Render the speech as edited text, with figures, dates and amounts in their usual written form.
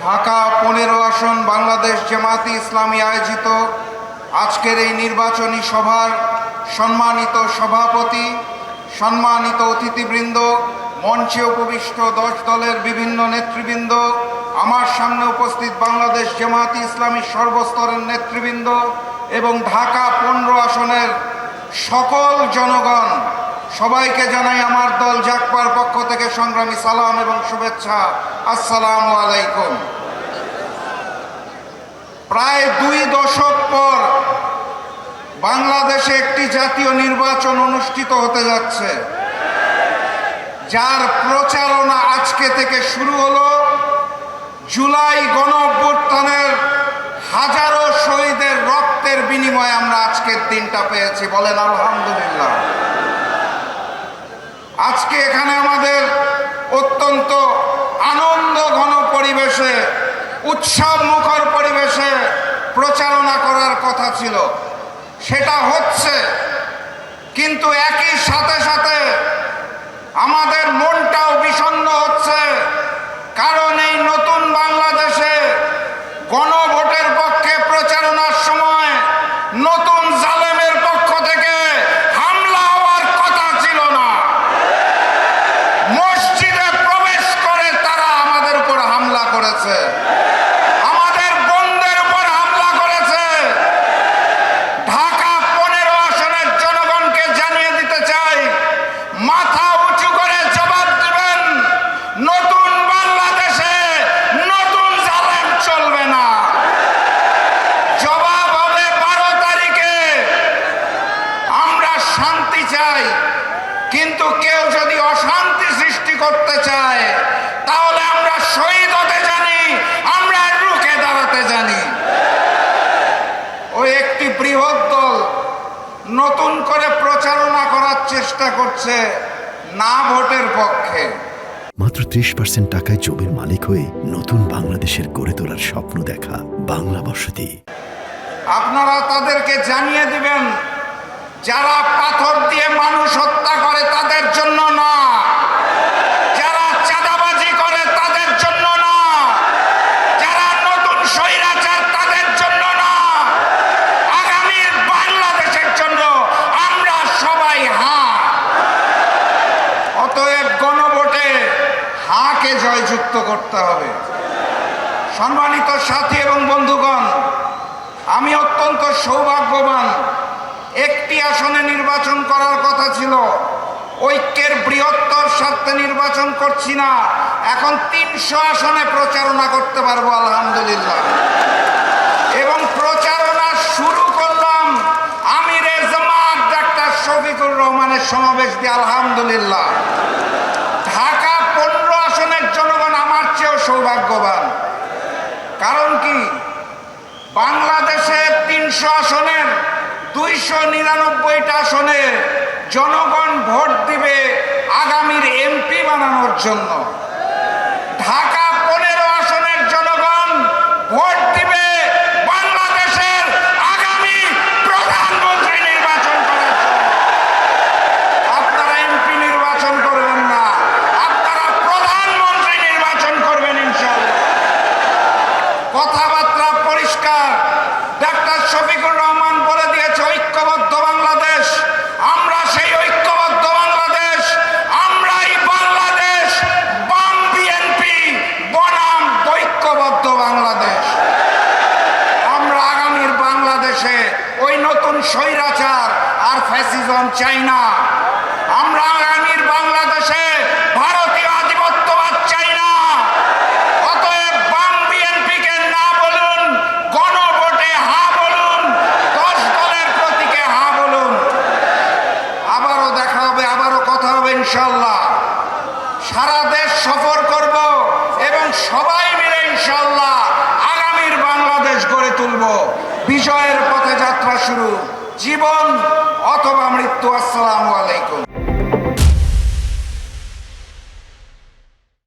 ঢাকা 15 আসন বাংলাদেশ জামায়াতে ইসলামী আয়োজিত আজকের এই নির্বাচনী সভার সম্মানিত সভাপতি, সম্মানিত অতিথিবৃন্দ, মঞ্চে উপবিষ্ট 10 দলের বিভিন্ন নেতৃবৃন্দ, আমার সামনে উপস্থিত বাংলাদেশ জামায়াতে ইসলামীর সর্বস্তরের নেতৃবৃন্দ এবং ঢাকা 15 আসনের সকল জনগণ, সবাইকে জানাই আমার দল জাকপার পক্ষ থেকে সংগ্রামী সালাম এবং শুভেচ্ছা। আসসালামু আলাইকুম। প্রায় 2 দশক পর বাংলাদেশে একটি জাতীয় নির্বাচন অনুষ্ঠিত হতে যাচ্ছে, যার প্রচারণা আজকে থেকে শুরু হলো। জুলাই গণঅভ্যুত্থানের হাজারো শহীদের রক্তের বিনিময়ে আমরা আজকের দিনটা পেয়েছি, বলেন আলহামদুলিল্লাহ। আজকে এখানে আমাদের অত্যন্ত আনন্দ ঘন পরিবেশে, উৎসব মুখর পরিবেশে প্রচারণা করার কথা ছিল, সেটা হচ্ছে। কিন্তু একই সাথে সাথে আমাদের মনটাও বিষণ্ণ হচ্ছে, কারণ এই নতুন বাংলাদেশে গণভোটের পক্ষে প্রচারণার সময় নতুন জালেমের পক্ষ থেকে হামলা হওয়ার কথা ছিল না। মসজিদে প্রবেশ করে তারা আমাদের উপর হামলা করেছে, আমাদের বোনদের উপর হামলা করেছে। ঢাকা 15 আসনের জনগণকে জানিয়ে দিতে চাই, মাথা উঁচু করে জবাব দিবেন। নতুন বাংলাদেশে নতুন জালেম চলবে না। জবাব হবে 12 তারিখে। আমরা শান্তি চাই, কিন্তু কেউ যদি অশান্তি সৃষ্টি করতে চায় তাহলে আমরা শহীদ হতে জানি, আমরা রুখে দাঁড়াতে জানি। ওই একটি বৃহৎ দল নতুন করে প্রচারণা করার চেষ্টা করছে না ভোটের পক্ষে। মাত্র 30% টাকায় জমির মালিক হয়ে নতুন বাংলাদেশের গড়ে তোলার স্বপ্ন দেখা বাংলা বসতি। আপনারা তাদেরকে জানিয়ে দিবেন, যারা পাথর দিয়ে মানুষ হত্যা করে তাদের জন্য না, যারা চাঁদাবাজি করে তাদের জন্য না, যারা নতুন স্বৈরাচার তাদের জন্য না, আগামীর বাংলাদেশের জন্য আমরা সবাই হ্যাঁ। অতএব গণভোটে হাঁকে জয়যুক্ত করতে হবে। সম্মানিত সাথী এবং বন্ধুগণ, আমি অত্যন্ত সৌভাগ্যবান। একটি আসনে নির্বাচন করার কথা ছিল, ঐক্যের বৃহত্তর স্বার্থে নির্বাচন করছি না, এখন 300 আসনে প্রচারণা করতে পারবো আলহামদুলিল্লাহ। এবং প্রচারণা শুরু করলাম আমিরে জামাত ডাক্তার শফিকুর রহমানের সমাবেশ দিয়ে আলহামদুলিল্লাহ। ঢাকা 15 আসনের জনগণ আমার চেয়েও সৌভাগ্যবান। কারণ কি, বাংলাদেশে 300 আসনের 299টা আসনে জনগণ ভোট দিবে আগামীর এমপি বানানোর জন্য। ঢাকা 15 আসনের জনগণ ভোট দিবে বাংলাদেশের আগামী প্রধানমন্ত্রী নির্বাচন করার জন্য। আপনারা এমপি নির্বাচন করবেন না, আপনারা প্রধানমন্ত্রী নির্বাচন করবেন ইনশাআল্লাহ। কথাবার্তা পরিষ্কার। ডাক্তার শফিকুর রহমান বলে দিয়েছে ঐক্যবদ্ধ বাংলাদেশ। আমরা সেই ঐক্যবদ্ধ বাংলাদেশ, আমরাই বাংলাদেশ, বাম বিএনপি বনাম ঐক্যবদ্ধ বাংলাদেশ। আমরা আগামীর বাংলাদেশে ওই নতুন স্বৈরাচার আর ফ্যাসিজম চাই না। আমরা আগামীর বাংলাদেশে ভারতীয় আধিপত্যবাদ চাই না। অতএব বাম বিএনপিকে না বলুন, গণভোটে হ্যাঁ বলুন, 10 দলের প্রতীকে হ্যাঁ বলুন। আবারও দেখা হবে, আবারও কথা হবে ইনশাল্লাহ। সারা দেশ সফর করব এবং সবাই মিলে ইনশাল্লাহ আগামীর বাংলাদেশ গড়ে তুলব। বিজয়ের পথে যাত্রা শুরু। জীবন